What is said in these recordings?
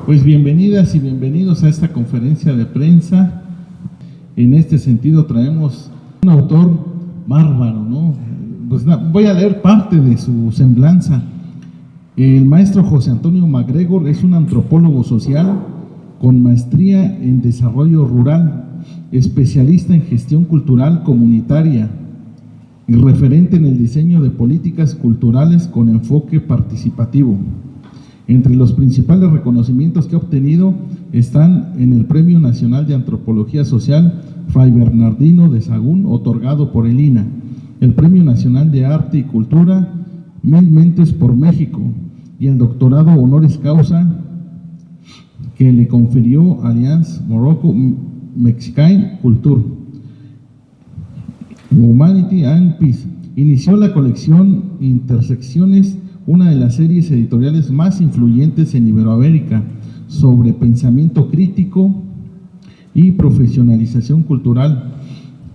Pues bienvenidas y bienvenidos a esta conferencia de prensa. En este sentido traemos un autor bárbaro, ¿no? Pues voy a leer parte de su semblanza. El maestro José Antonio MacGregor es un antropólogo social con maestría en desarrollo rural, especialista en gestión cultural comunitaria y referente en el diseño de políticas culturales con enfoque participativo. Entre los principales reconocimientos que ha obtenido están en el Premio Nacional de Antropología Social Fray Bernardino de Sahagún, otorgado por el INAH, el Premio Nacional de Arte y Cultura Mil Mentes por México y el doctorado honoris causa que le confirió Alliance Morocco Mexicaine Culture, Humanity and Peace. Inició la colección Intersecciones, una de las series editoriales más influyentes en Iberoamérica sobre pensamiento crítico y profesionalización cultural,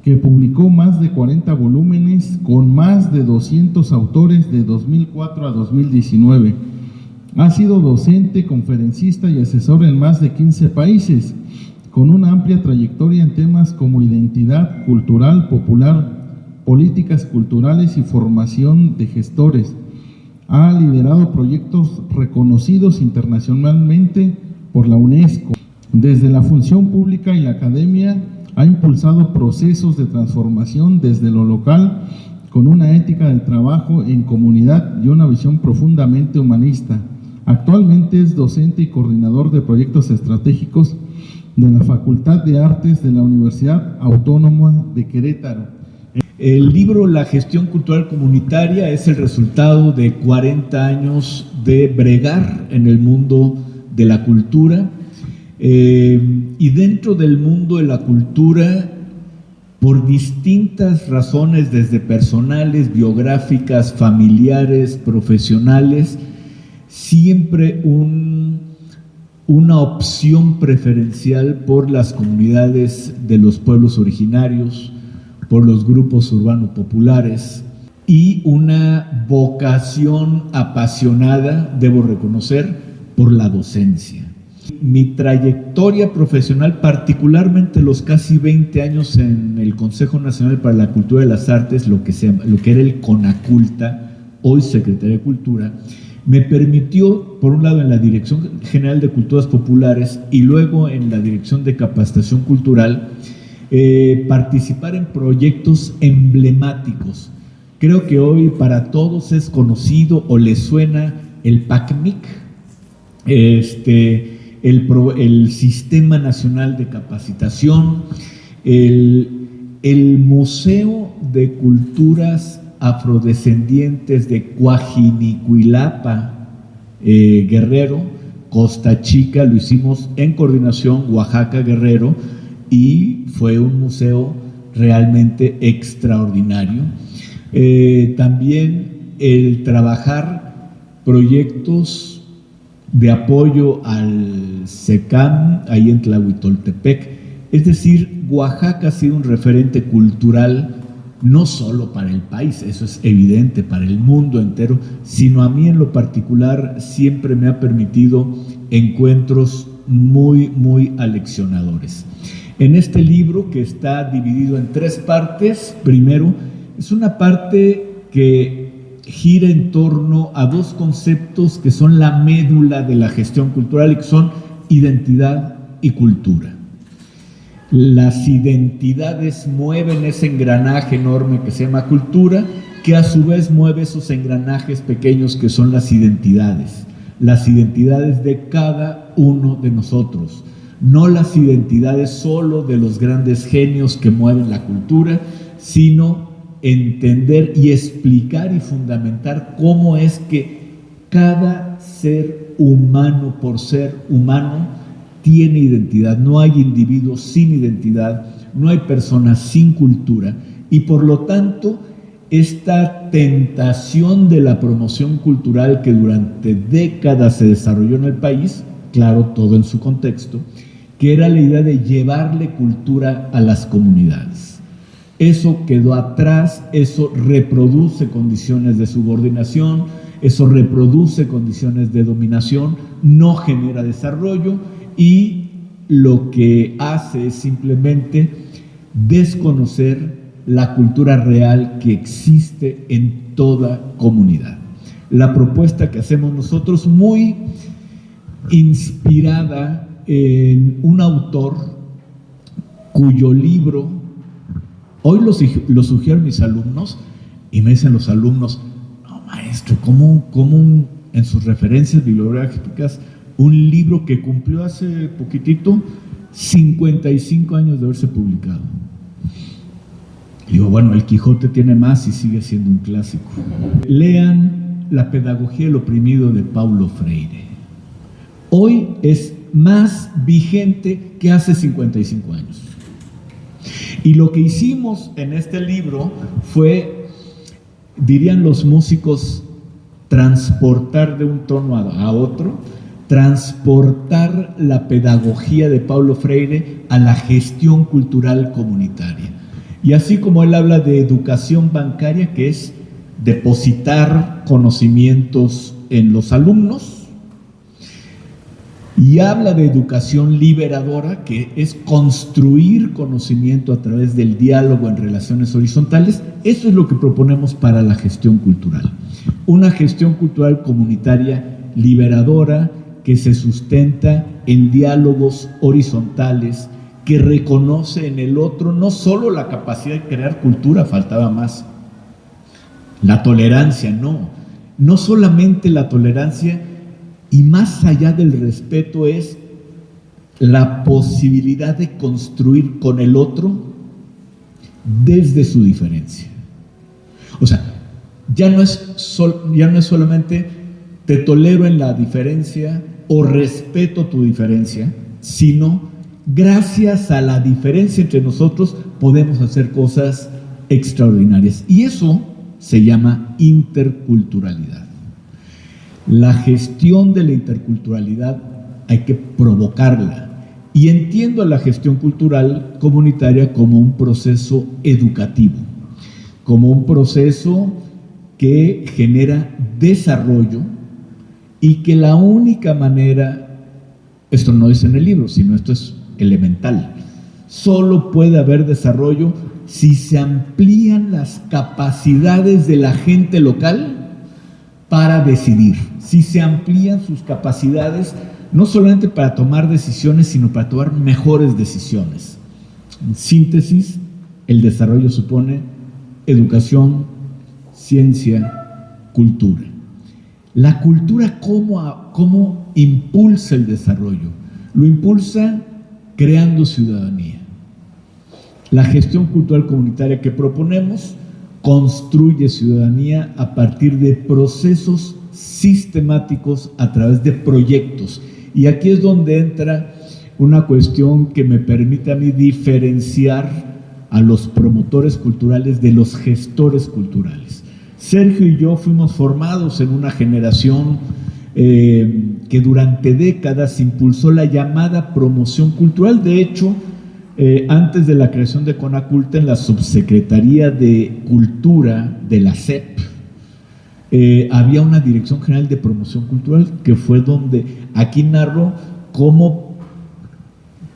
que publicó más de 40 volúmenes con más de 200 autores de 2004 a 2019. Ha sido docente, conferencista y asesor en más de 15 países, con una amplia trayectoria en temas como identidad cultural popular, políticas culturales y formación de gestores. Ha liderado proyectos reconocidos internacionalmente por la UNESCO. Desde la función pública y la academia ha impulsado procesos de transformación desde lo local con una ética del trabajo en comunidad y una visión profundamente humanista. Actualmente es docente y coordinador de proyectos estratégicos de la Facultad de Artes de la Universidad Autónoma de Querétaro. El libro La gestión cultural comunitaria es el resultado de 40 años de bregar en el mundo de la cultura, y dentro del mundo de la cultura, por distintas razones, desde personales, biográficas, familiares, profesionales, siempre una opción preferencial por las comunidades de los pueblos originarios, por los grupos urbanos populares, y una vocación apasionada, debo reconocer, por la docencia. Mi trayectoria profesional, particularmente los casi 20 años en el Consejo Nacional para la Cultura y las Artes, lo que era el CONACULTA, hoy Secretaría de Cultura, me permitió, por un lado en la Dirección General de Culturas Populares y luego en la Dirección de Capacitación Cultural, participar en proyectos emblemáticos. Creo que hoy para todos es conocido o les suena el PACMIC, el Sistema Nacional de Capacitación, el Museo de Culturas Afrodescendientes de Coajinicuilapa, Guerrero, Costa Chica, lo hicimos en coordinación Oaxaca, Guerrero, y fue un museo realmente extraordinario. También el trabajar proyectos de apoyo al SECAM, ahí en Tlahuitoltepec. Es decir, Oaxaca ha sido un referente cultural no solo para el país, eso es evidente, para el mundo entero, sino a mí en lo particular siempre me ha permitido encuentros muy, muy aleccionadores. En este libro, que está dividido en 3 partes, primero, es una parte que gira en torno a 2 conceptos que son la médula de la gestión cultural y que son identidad y cultura. Las identidades mueven ese engranaje enorme que se llama cultura, que a su vez mueve esos engranajes pequeños que son las identidades de cada uno de nosotros. No las identidades solo de los grandes genios que mueven la cultura, sino entender y explicar y fundamentar cómo es que cada ser humano, por ser humano, tiene identidad. No hay individuos sin identidad, no hay personas sin cultura, y por lo tanto esta tentación de la promoción cultural que durante décadas se desarrolló en el país, claro, todo en su contexto, que era la idea de llevarle cultura a las comunidades. Eso quedó atrás, eso reproduce condiciones de subordinación, eso reproduce condiciones de dominación, no genera desarrollo y lo que hace es simplemente desconocer la cultura real que existe en toda comunidad. La propuesta que hacemos nosotros, muy inspirada en un autor cuyo libro, hoy lo sugiero a mis alumnos, y me dicen los alumnos, no maestro, ¿cómo en sus referencias bibliográficas un libro que cumplió hace poquitito 55 años de haberse publicado? Digo, bueno, el Quijote tiene más y sigue siendo un clásico. Lean La pedagogía del oprimido de Paulo Freire. Hoy es más vigente que hace 55 años. Y lo que hicimos en este libro fue, dirían los músicos, transportar de un tono a otro, transportar la pedagogía de Paulo Freire a la gestión cultural comunitaria. Y así como él habla de educación bancaria, que es depositar conocimientos en los alumnos, y habla de educación liberadora, que es construir conocimiento a través del diálogo en relaciones horizontales. Eso es lo que proponemos para la gestión cultural. Una gestión cultural comunitaria liberadora que se sustenta en diálogos horizontales, que reconoce en el otro no solo la capacidad de crear cultura, faltaba más, la tolerancia, no solamente la tolerancia, y más allá del respeto es la posibilidad de construir con el otro desde su diferencia. O sea, ya no es solamente te tolero en la diferencia o respeto tu diferencia, sino gracias a la diferencia entre nosotros podemos hacer cosas extraordinarias. Y eso se llama interculturalidad. La gestión de la interculturalidad hay que provocarla. Y entiendo la gestión cultural comunitaria como un proceso educativo, como un proceso que genera desarrollo y que la única manera, esto no dice en el libro, sino esto es elemental, solo puede haber desarrollo si se amplían las capacidades de la gente local para decidir, si se amplían sus capacidades no solamente para tomar decisiones, sino para tomar mejores decisiones. En síntesis, el desarrollo supone educación, ciencia, cultura. La cultura, ¿cómo impulsa el desarrollo? Lo impulsa creando ciudadanía. La gestión cultural comunitaria que proponemos construye ciudadanía a partir de procesos sistemáticos a través de proyectos. Y aquí es donde entra una cuestión que me permite a mí diferenciar a los promotores culturales de los gestores culturales. Sergio y yo fuimos formados en una generación que durante décadas impulsó la llamada promoción cultural. De hecho, antes de la creación de Conaculta, en la Subsecretaría de Cultura de la SEP, había una Dirección General de Promoción Cultural, que fue donde aquí narro cómo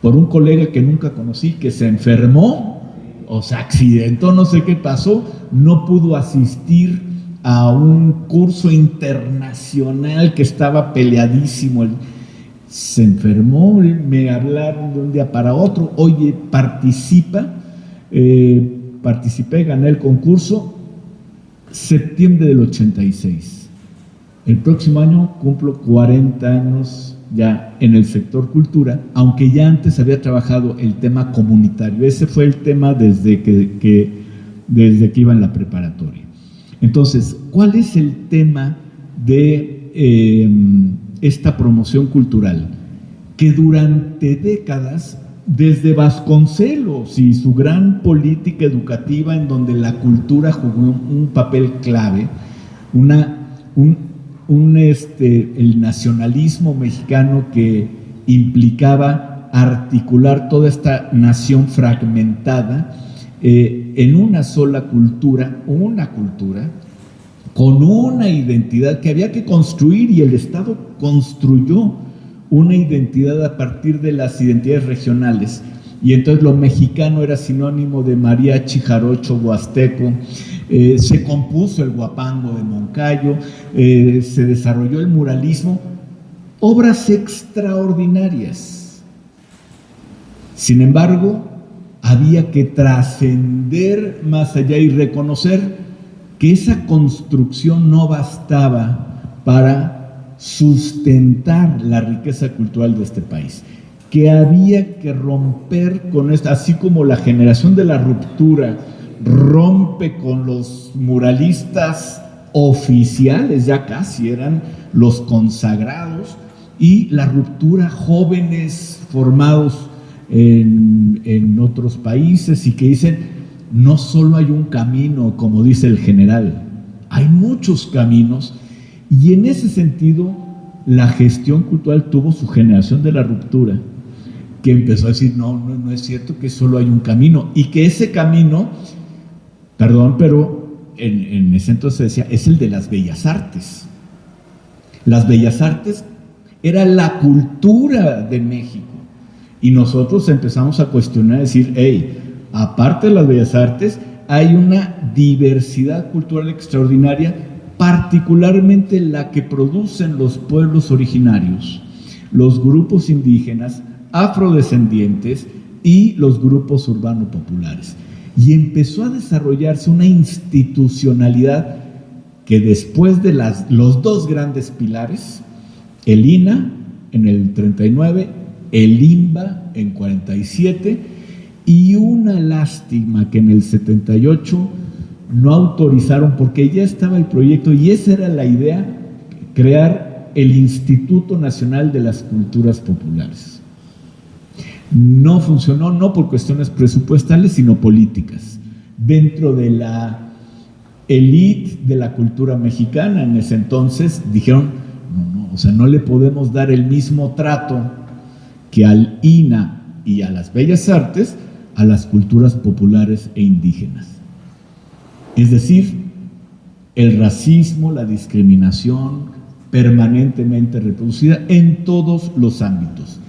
por un colega que nunca conocí, que se enfermó o se accidentó, no sé qué pasó, no pudo asistir a un curso internacional que estaba peleadísimo. Se enfermó, me hablaron de un día para otro, oye, participé, gané el concurso, septiembre del 86. El próximo año cumplo 40 años ya en el sector cultura, aunque ya antes había trabajado el tema comunitario. Ese fue el tema desde que iba en la preparatoria. Entonces, ¿cuál es el tema de esta promoción cultural? Que durante décadas, desde Vasconcelos y su gran política educativa en donde la cultura jugó un papel clave, el nacionalismo mexicano que implicaba articular toda esta nación fragmentada en una sola cultura, con una identidad que había que construir, y el Estado construyó una identidad a partir de las identidades regionales. Y entonces lo mexicano era sinónimo de mariachi, jarocho, huasteco. Se compuso el guapango de Moncayo, se desarrolló el muralismo, obras extraordinarias. Sin embargo, había que trascender más allá y reconocer que esa construcción no bastaba para sustentar la riqueza cultural de este país, que había que romper con esto, así como la generación de la ruptura rompe con los muralistas oficiales, ya casi eran los consagrados, y la ruptura, jóvenes formados en otros países y que dicen, no solo hay un camino, como dice el general, hay muchos caminos. Y en ese sentido, la gestión cultural tuvo su generación de la ruptura, que empezó a decir, no es cierto que solo hay un camino, y que ese camino, perdón, pero en ese entonces decía, es el de las bellas artes. Las bellas artes era la cultura de México, y nosotros empezamos a cuestionar, a decir, hey, aparte de las bellas artes, hay una diversidad cultural extraordinaria, particularmente la que producen los pueblos originarios, los grupos indígenas, afrodescendientes y los grupos urbano-populares. Y empezó a desarrollarse una institucionalidad que después de los dos grandes pilares, el INA en el 39, el INBA en 47, y una lástima que en el 78 no autorizaron, porque ya estaba el proyecto y esa era la idea, crear el Instituto Nacional de las Culturas Populares. No funcionó, no por cuestiones presupuestales, sino políticas. Dentro de la élite de la cultura mexicana en ese entonces dijeron, o sea, no le podemos dar el mismo trato que al INA y a las bellas artes a las culturas populares e indígenas. Es decir, el racismo, la discriminación permanentemente reproducida en todos los ámbitos.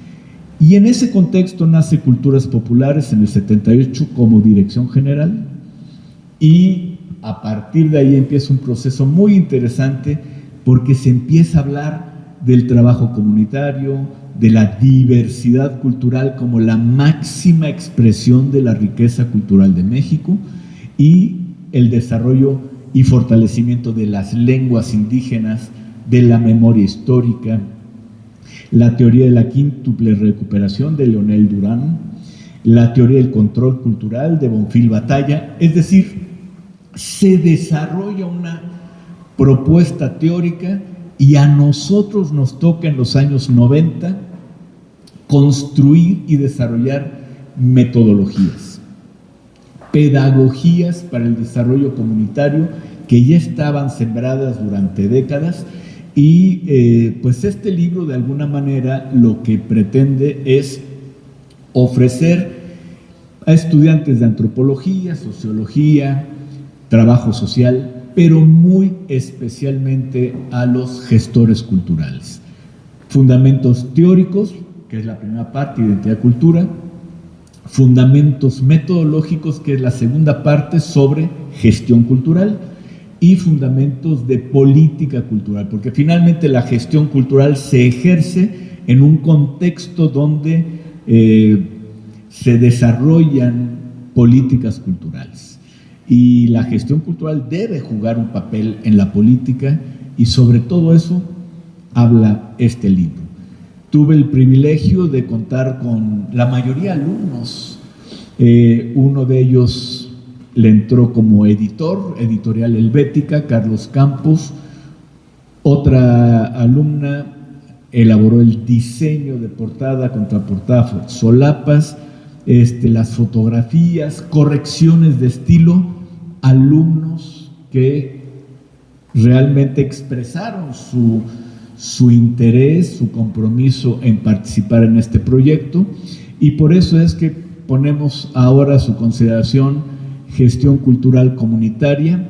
Y en ese contexto nace Culturas Populares en el 78 como dirección general, y a partir de ahí empieza un proceso muy interesante porque se empieza a hablar del trabajo comunitario, de la diversidad cultural como la máxima expresión de la riqueza cultural de México, y el desarrollo y fortalecimiento de las lenguas indígenas, de la memoria histórica, la teoría de la quíntuple recuperación de Leonel Durán, la teoría del control cultural de Bonfil Batalla. Es decir, se desarrolla una propuesta teórica, y a nosotros nos toca en los años 90 construir y desarrollar metodologías, pedagogías para el desarrollo comunitario que ya estaban sembradas durante décadas. Y pues este libro de alguna manera lo que pretende es ofrecer a estudiantes de antropología, sociología, trabajo social, pero muy especialmente a los gestores culturales. Fundamentos teóricos, que es la primera parte, identidad, cultura. Fundamentos metodológicos, que es la segunda parte, sobre gestión cultural. Y fundamentos de política cultural, porque finalmente la gestión cultural se ejerce en un contexto donde se desarrollan políticas culturales. Y la gestión cultural debe jugar un papel en la política, y sobre todo eso habla este libro. Tuve el privilegio de contar con la mayoría de alumnos. Uno de ellos le entró como editor, Editorial Helvética, Carlos Campos. Otra alumna elaboró el diseño de portada, contraportada, solapas, las fotografías, correcciones de estilo. Alumnos que realmente expresaron su interés, su compromiso en participar en este proyecto, y por eso es que ponemos ahora a su consideración Gestión Cultural Comunitaria,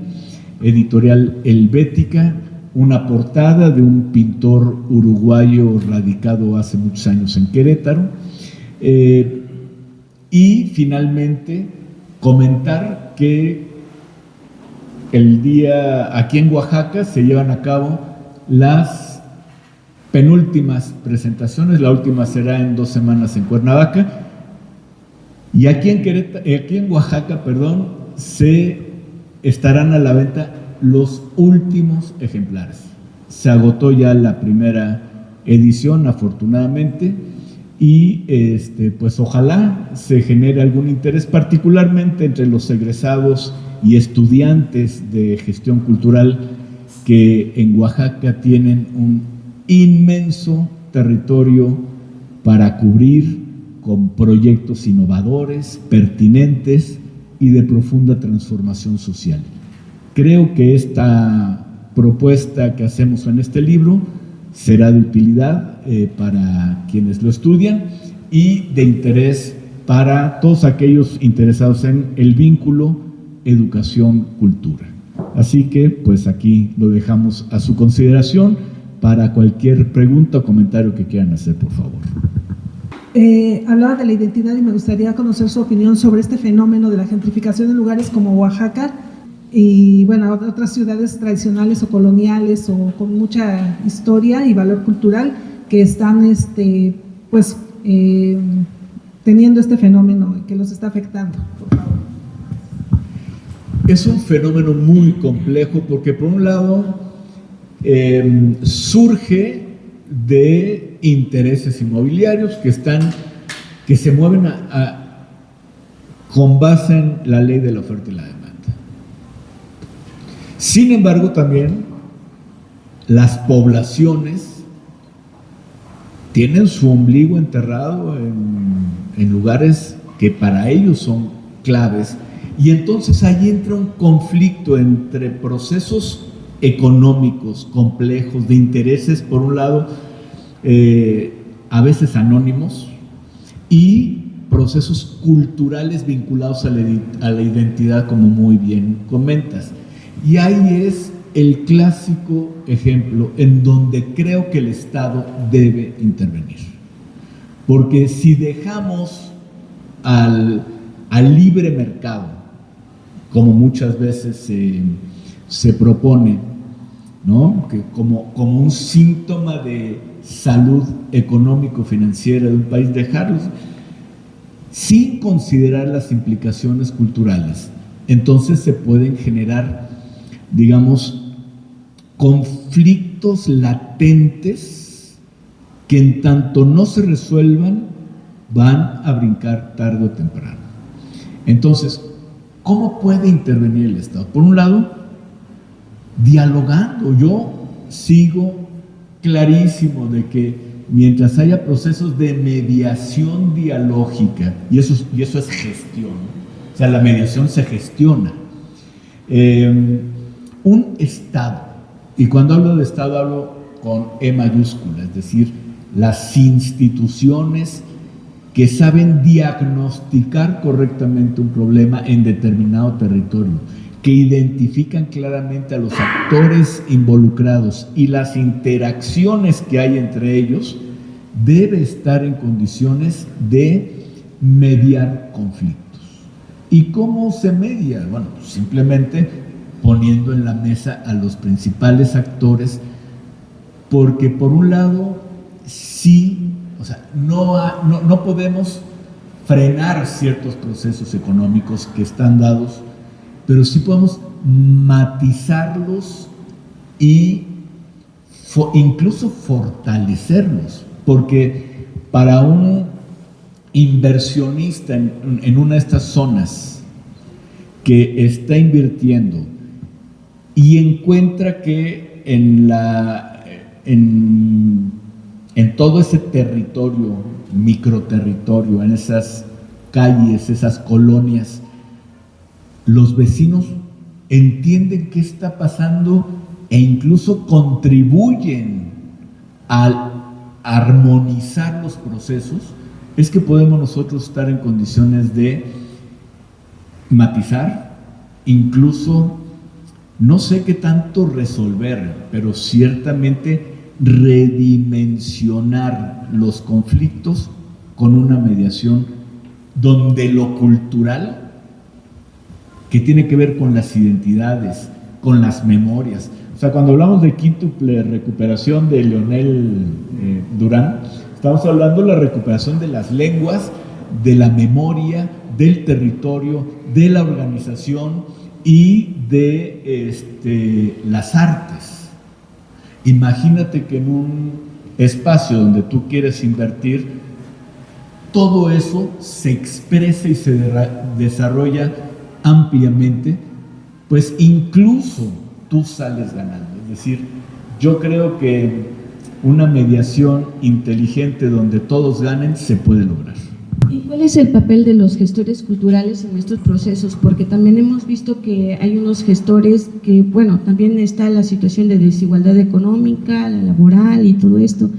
editorial Helvética, una portada de un pintor uruguayo radicado hace muchos años en Querétaro, y finalmente comentar que el día aquí en Oaxaca se llevan a cabo las penúltimas presentaciones, la última será en 2 semanas en Cuernavaca, y aquí en Oaxaca, se estarán a la venta los últimos ejemplares. Se agotó ya la primera edición, afortunadamente, y pues ojalá se genere algún interés, particularmente entre los egresados y estudiantes de gestión cultural que en Oaxaca tienen un inmenso territorio para cubrir con proyectos innovadores, pertinentes y de profunda transformación social. Creo que esta propuesta que hacemos en este libro será de utilidad para quienes lo estudian y de interés para todos aquellos interesados en el vínculo educación-cultura. Así que, pues aquí lo dejamos a su consideración para cualquier pregunta o comentario que quieran hacer, por favor. Hablaba de la identidad y me gustaría conocer su opinión sobre este fenómeno de la gentrificación en lugares como Oaxaca y, bueno, otras ciudades tradicionales o coloniales o con mucha historia y valor cultural que están, teniendo este fenómeno que los está afectando, por favor. Es un fenómeno muy complejo porque, por un lado, surge de intereses inmobiliarios que se mueven con base en la ley de la oferta y la demanda. Sin embargo, también las poblaciones tienen su ombligo enterrado en lugares que para ellos son claves, y entonces ahí entra un conflicto entre procesos económicos complejos, de intereses, por un lado, a veces anónimos, y procesos culturales vinculados a la identidad, como muy bien comentas. Y ahí es el clásico ejemplo en donde creo que el Estado debe intervenir. Porque si dejamos al libre mercado, como muchas veces se propone, ¿no? Que como un síntoma de salud económico-financiera de un país, dejarlos sin considerar las implicaciones culturales, entonces se pueden generar, digamos, conflictos latentes que en tanto no se resuelvan van a brincar tarde o temprano. Entonces, ¿cómo puede intervenir el Estado? Por un lado, dialogando. Yo sigo clarísimo de que mientras haya procesos de mediación dialógica, y eso es gestión, o sea, la mediación se gestiona, un Estado, y cuando hablo de Estado hablo con E mayúscula, es decir, las instituciones que saben diagnosticar correctamente un problema en determinado territorio, que identifican claramente a los actores involucrados y las interacciones que hay entre ellos, debe estar en condiciones de mediar conflictos. ¿Y cómo se media? Bueno, simplemente poniendo en la mesa a los principales actores, porque por un lado, sí, o sea, no podemos frenar ciertos procesos económicos que están dados, pero sí podemos matizarlos y incluso fortalecerlos, porque para un inversionista en una de estas zonas que está invirtiendo y encuentra que en todo ese territorio, microterritorio, en esas calles, esas colonias, los vecinos entienden qué está pasando e incluso contribuyen a armonizar los procesos, es que podemos nosotros estar en condiciones de matizar, incluso No sé qué tanto resolver, pero ciertamente redimensionar los conflictos con una mediación donde lo cultural, que tiene que ver con las identidades, con las memorias. O sea, cuando hablamos de quíntuple recuperación de Leonel Durán, estamos hablando de la recuperación de las lenguas, de la memoria, del territorio, de la organización y de las artes. Imagínate que en un espacio donde tú quieres invertir, todo eso se expresa y se desarrolla ampliamente, pues incluso tú sales ganando. Es decir, yo creo que una mediación inteligente donde todos ganen se puede lograr. ¿Y cuál es el papel de los gestores culturales en estos procesos? Porque también hemos visto que hay unos gestores que, bueno, también está la situación de desigualdad económica, la laboral y todo esto.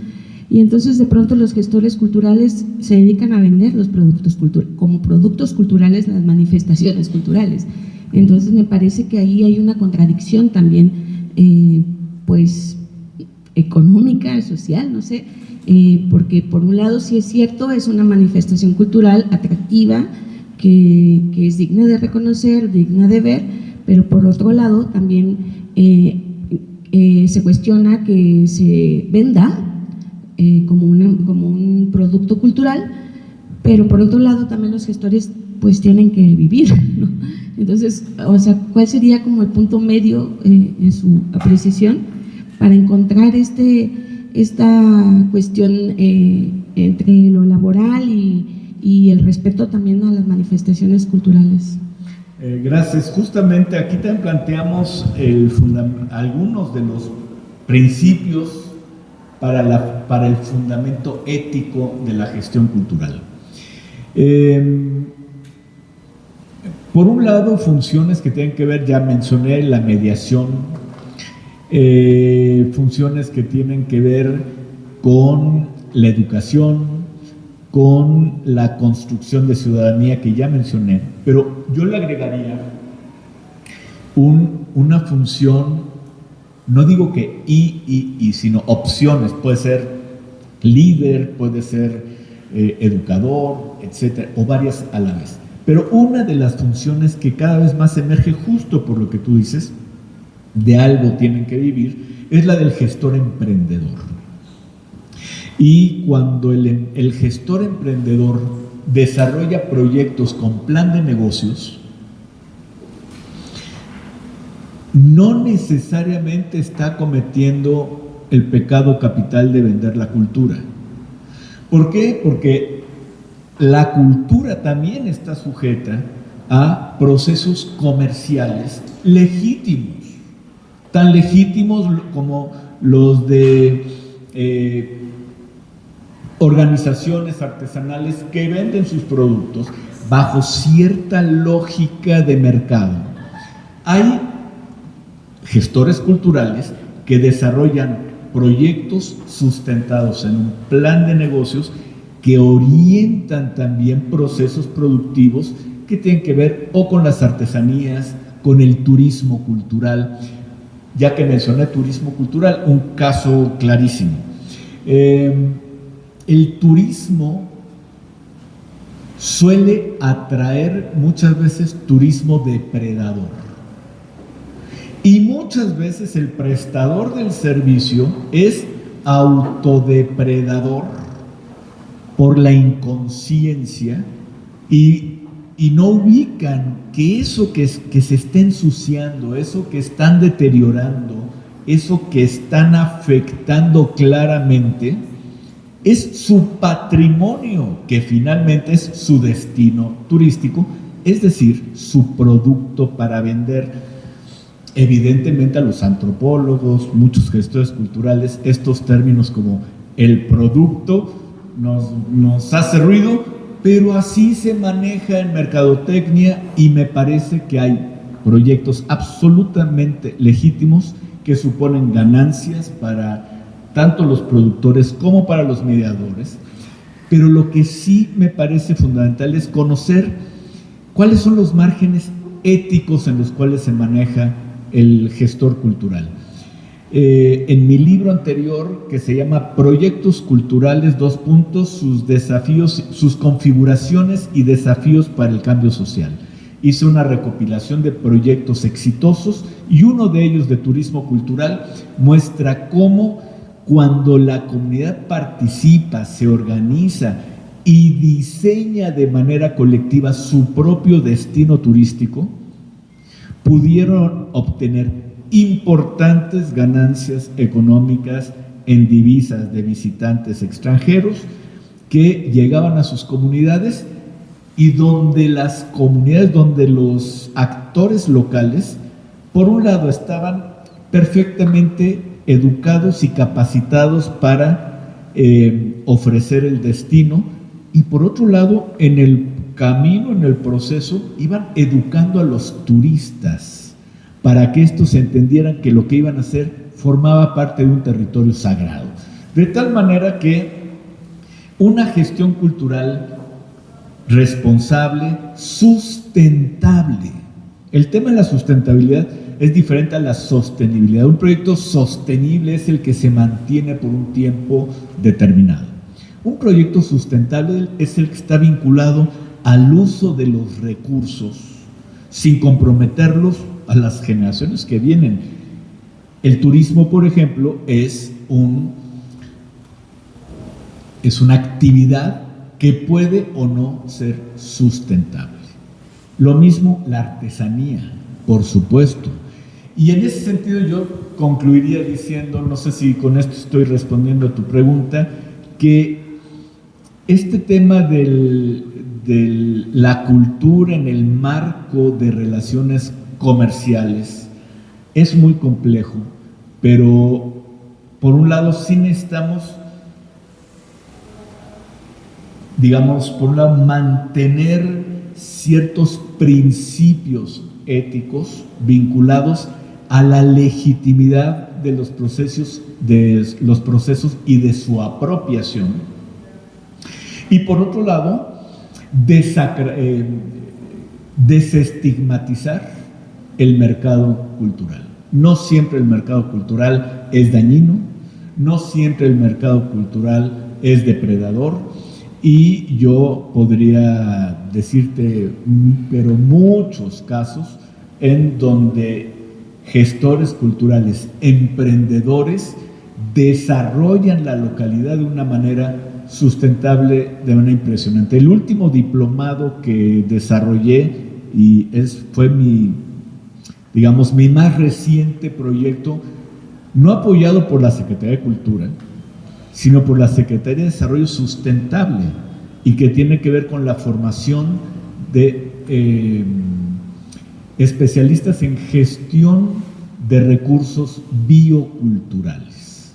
Y entonces de pronto los gestores culturales se dedican a vender los productos como productos culturales, las manifestaciones culturales. Entonces me parece que ahí hay una contradicción también, pues económica, social, no sé, porque por un lado sí es cierto, es una manifestación cultural atractiva, que es digna de reconocer, digna de ver, pero por otro lado también se cuestiona que se venda como un producto cultural, pero por otro lado también los gestores pues tienen que vivir, ¿no? Entonces, o sea, ¿cuál sería como el punto medio en su apreciación para encontrar esta cuestión entre lo laboral y el respeto también a las manifestaciones culturales? Gracias. Justamente aquí también planteamos algunos de los principios para el fundamento ético de la gestión cultural. Por un lado, funciones que tienen que ver, ya mencioné, la mediación, funciones que tienen que ver con la educación, con la construcción de ciudadanía que ya mencioné, pero yo le agregaría una función, no digo que sino opciones, puede ser líder, puede ser educador, etcétera, o varias a la vez. Pero una de las funciones que cada vez más emerge, justo por lo que tú dices, de algo tienen que vivir, es la del gestor emprendedor. Y cuando el gestor emprendedor desarrolla proyectos con plan de negocios, no necesariamente está cometiendo el pecado capital de vender la cultura. ¿Por qué? Porque la cultura también está sujeta a procesos comerciales legítimos, tan legítimos como los de organizaciones artesanales que venden sus productos bajo cierta lógica de mercado. Hay gestores culturales que desarrollan proyectos sustentados en un plan de negocios que orientan también procesos productivos que tienen que ver o con las artesanías, con el turismo cultural. Ya que mencioné turismo cultural, un caso clarísimo. El turismo suele atraer muchas veces turismo depredador. Y muchas veces el prestador del servicio es autodepredador por la inconsciencia y no ubican que eso que se está ensuciando, eso que están deteriorando, eso que están afectando claramente, es su patrimonio, que finalmente es su destino turístico, es decir, su producto para vender. Evidentemente a los antropólogos, muchos gestores culturales, estos términos como el producto nos hace ruido, pero así se maneja en mercadotecnia y me parece que hay proyectos absolutamente legítimos que suponen ganancias para tanto los productores como para los mediadores, pero lo que sí me parece fundamental es conocer cuáles son los márgenes éticos en los cuales se maneja el gestor cultural. En mi libro anterior, que se llama Proyectos Culturales, sus desafíos, sus configuraciones y desafíos para el cambio social, hice una recopilación de proyectos exitosos y uno de ellos, de turismo cultural, muestra cómo cuando la comunidad participa, se organiza y diseña de manera colectiva su propio destino turístico, pudieron obtener importantes ganancias económicas en divisas de visitantes extranjeros que llegaban a sus comunidades y donde las comunidades, donde los actores locales, por un lado, estaban perfectamente educados y capacitados para ofrecer el destino, y por otro lado, en el camino, en el proceso, iban educando a los turistas para que estos entendieran que lo que iban a hacer formaba parte de un territorio sagrado. De tal manera que una gestión cultural responsable, sustentable. El tema de la sustentabilidad es diferente a la sostenibilidad. Un proyecto sostenible es el que se mantiene por un tiempo determinado. Un proyecto sustentable es el que está vinculado al uso de los recursos sin comprometerlos a las generaciones que vienen. El turismo, por ejemplo, es una actividad que puede o no ser sustentable. Lo mismo la artesanía, por supuesto. Y en ese sentido yo concluiría diciendo, no sé si con esto estoy respondiendo a tu pregunta, que este tema de la cultura en el marco de relaciones comerciales es muy complejo, pero por un lado sí necesitamos, digamos, por un lado mantener ciertos principios éticos vinculados a la legitimidad de los procesos y de su apropiación, y por otro lado desestigmatizar el mercado cultural. No siempre el mercado cultural es dañino, no siempre el mercado cultural es depredador, y yo podría decirte, pero muchos casos en donde gestores culturales, emprendedores, desarrollan la localidad de una manera sustentable, de manera impresionante. El último diplomado que desarrollé fue mi más reciente proyecto, no apoyado por la Secretaría de Cultura, sino por la Secretaría de Desarrollo Sustentable, y que tiene que ver con la formación de especialistas en gestión de recursos bioculturales.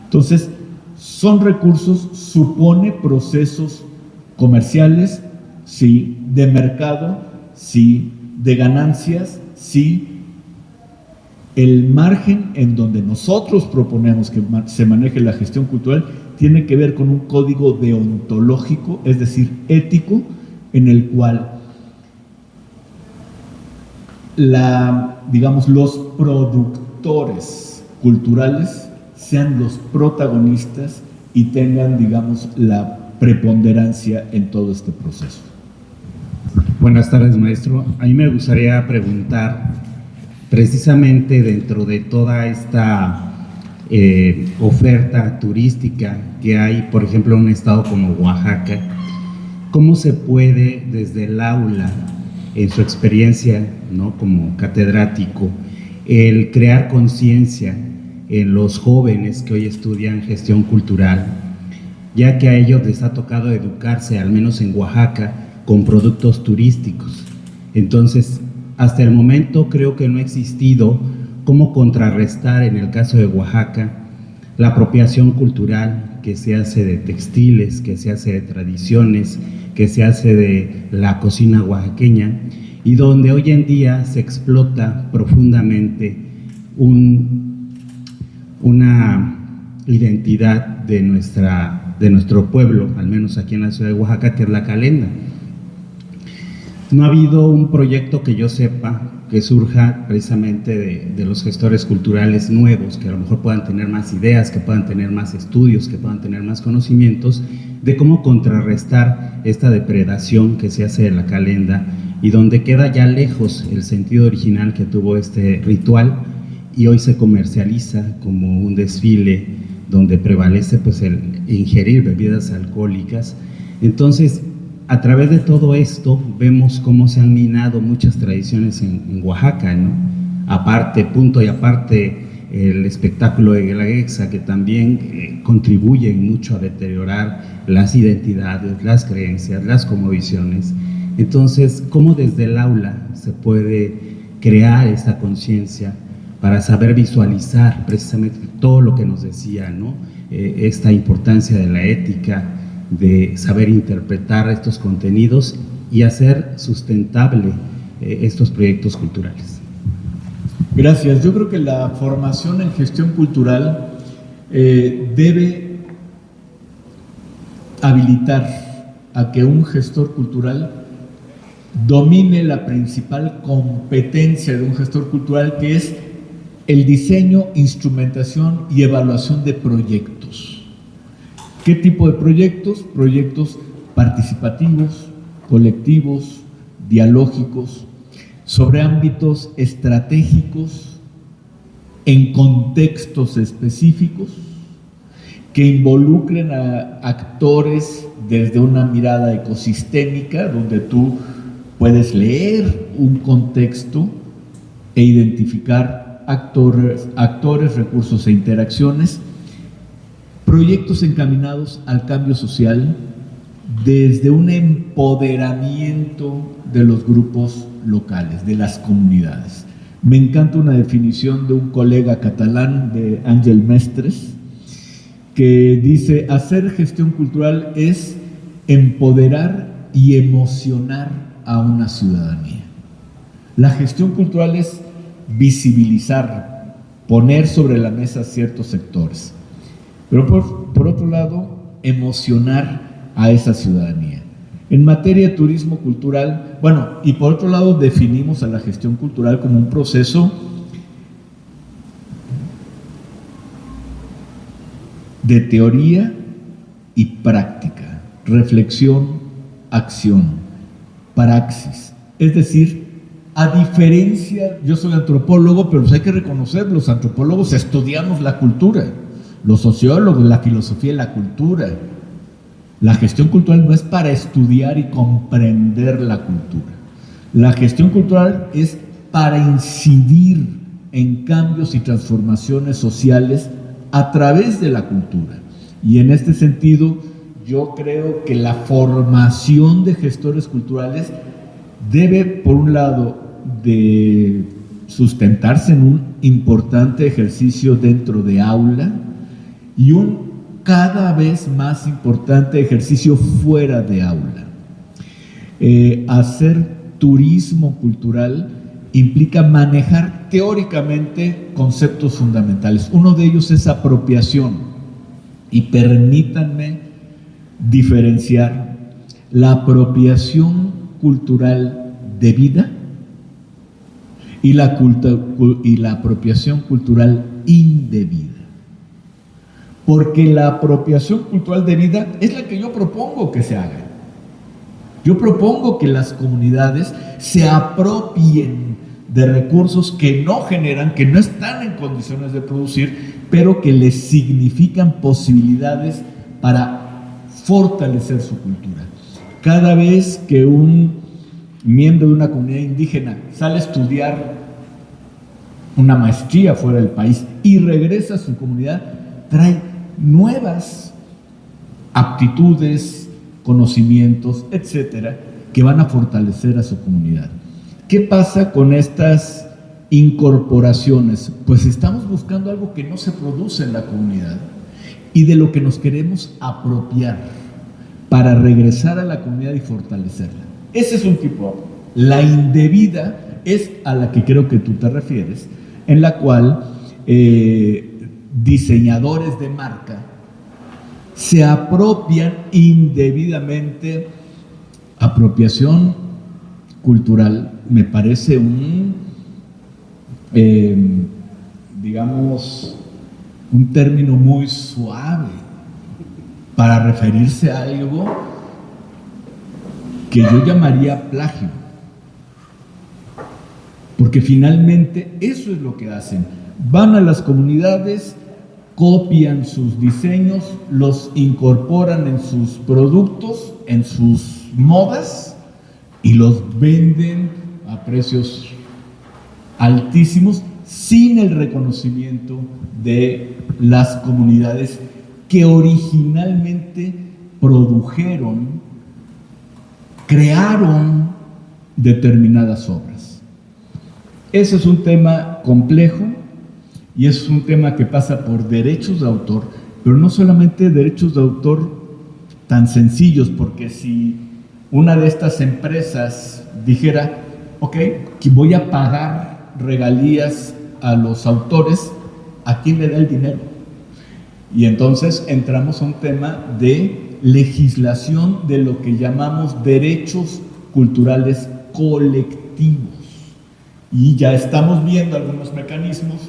Entonces, son recursos, supone procesos comerciales, sí, de mercado, sí, de ganancias, sí. El margen en donde nosotros proponemos que se maneje la gestión cultural tiene que ver con un código deontológico, es decir, ético, en el cual los productores culturales sean los protagonistas y tengan, la preponderancia en todo este proceso. Buenas tardes, maestro. A mí me gustaría preguntar, precisamente dentro de toda esta oferta turística que hay, por ejemplo, en un estado como Oaxaca, ¿cómo se puede desde el aula, en su experiencia, ¿no?, como catedrático, el crear conciencia en los jóvenes que hoy estudian gestión cultural, ya que a ellos les ha tocado educarse, al menos en Oaxaca, con productos turísticos? Entonces, hasta el momento creo que no ha existido cómo contrarrestar, en el caso de Oaxaca, la apropiación cultural que se hace de textiles, que se hace de tradiciones, que se hace de la cocina oaxaqueña, y donde hoy en día se explota profundamente una identidad de nuestro pueblo, al menos aquí en la ciudad de Oaxaca, que es la calenda. No ha habido un proyecto que yo sepa que surja precisamente de los gestores culturales nuevos, que a lo mejor puedan tener más ideas, que puedan tener más estudios, que puedan tener más conocimientos de cómo contrarrestar esta depredación que se hace de la calenda y donde queda ya lejos el sentido original que tuvo este ritual y hoy se comercializa como un desfile donde prevalece pues el ingerir bebidas alcohólicas. Entonces, a través de todo esto vemos cómo se han minado muchas tradiciones en Oaxaca, ¿no? Aparte, punto y aparte, el espectáculo de Guelaguetza, que también contribuye mucho a deteriorar las identidades, las creencias, las cosmovisiones. Entonces, ¿cómo desde el aula se puede crear esta conciencia para saber visualizar precisamente todo lo que nos decía, ¿no? Esta importancia de la ética, de saber interpretar estos contenidos y hacer sustentable estos proyectos culturales? Gracias. Yo creo que la formación en gestión cultural debe habilitar a que un gestor cultural domine la principal competencia de un gestor cultural, que es el diseño, instrumentación y evaluación de proyectos. ¿Qué tipo de proyectos? Proyectos participativos, colectivos, dialógicos, sobre ámbitos estratégicos, en contextos específicos, que involucren a actores desde una mirada ecosistémica, donde tú puedes leer un contexto e identificar actores, recursos e interacciones. Proyectos encaminados al cambio social desde un empoderamiento de los grupos locales, de las comunidades. Me encanta una definición de un colega catalán, de Àngel Mestres, que dice: hacer gestión cultural es empoderar y emocionar a una ciudadanía. La gestión cultural es visibilizar, poner sobre la mesa ciertos sectores, pero por otro lado, emocionar a esa ciudadanía. En materia de turismo cultural, bueno, y por otro lado definimos a la gestión cultural como un proceso de teoría y práctica, reflexión, acción, praxis. Es decir, a diferencia, yo soy antropólogo, pero pues hay que reconocer, los antropólogos estudiamos la cultura, los sociólogos, la filosofía y la cultura. La gestión cultural no es para estudiar y comprender la cultura. La gestión cultural es para incidir en cambios y transformaciones sociales a través de la cultura. Y en este sentido, yo creo que la formación de gestores culturales debe, por un lado, de sustentarse en un importante ejercicio dentro de aula y un cada vez más importante ejercicio fuera de aula. Hacer turismo cultural implica manejar teóricamente conceptos fundamentales. Uno de ellos es apropiación, y permítanme diferenciar la apropiación cultural debida y la apropiación cultural indebida. Porque la apropiación cultural debida es la que yo propongo que se haga. Yo propongo que las comunidades se apropien de recursos que no generan, que no están en condiciones de producir, pero que les significan posibilidades para fortalecer su cultura. Cada vez que un miembro de una comunidad indígena sale a estudiar una maestría fuera del país y regresa a su comunidad, trae nuevas aptitudes, conocimientos, etcétera, que van a fortalecer a su comunidad. ¿Qué pasa con estas incorporaciones? Pues estamos buscando algo que no se produce en la comunidad y de lo que nos queremos apropiar para regresar a la comunidad y fortalecerla. Ese es un tipo. La indebida es a la que creo que tú te refieres, en la cual diseñadores de marca se apropian indebidamente, apropiación cultural me parece digamos, un término muy suave para referirse a algo que yo llamaría plagio. Porque finalmente eso es lo que hacen. Van a las comunidades, copian sus diseños, los incorporan en sus productos, en sus modas y los venden a precios altísimos sin el reconocimiento de las comunidades que originalmente produjeron, crearon determinadas obras. Ese es un tema complejo y es un tema que pasa por derechos de autor, pero no solamente derechos de autor tan sencillos, porque si una de estas empresas dijera, ok, que voy a pagar regalías a los autores, ¿a quién le da el dinero? Y entonces entramos a un tema de legislación de lo que llamamos derechos culturales colectivos. Y ya estamos viendo algunos mecanismos.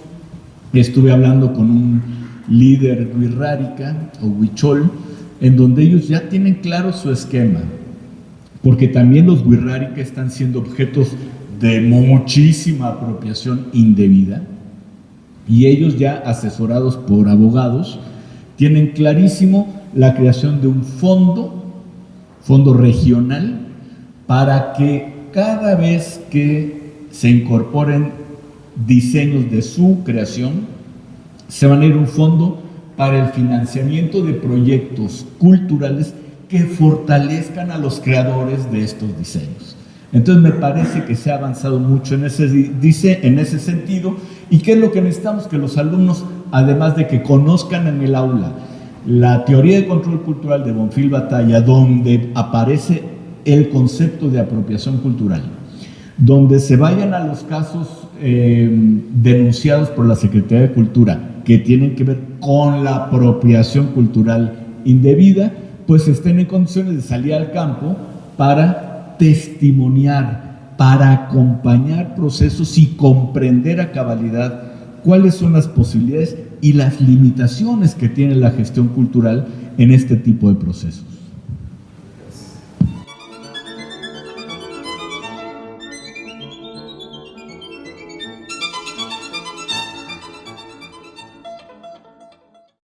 Estuve hablando con un líder wixárika o huichol, en donde ellos ya tienen claro su esquema, porque también los wixárika están siendo objetos de muchísima apropiación indebida, y ellos ya asesorados por abogados tienen clarísimo la creación de un fondo regional, para que cada vez que se incorporen diseños de su creación, se van a ir a un fondo para el financiamiento de proyectos culturales que fortalezcan a los creadores de estos diseños. Entonces me parece que se ha avanzado mucho en ese sentido. ¿Y qué es lo que necesitamos? Que los alumnos, además de que conozcan en el aula la teoría de control cultural de Bonfil Batalla, donde aparece el concepto de apropiación cultural, donde se vayan a los casos denunciados por la Secretaría de Cultura que tienen que ver con la apropiación cultural indebida, pues estén en condiciones de salir al campo para testimoniar, para acompañar procesos y comprender a cabalidad cuáles son las posibilidades y las limitaciones que tiene la gestión cultural en este tipo de procesos.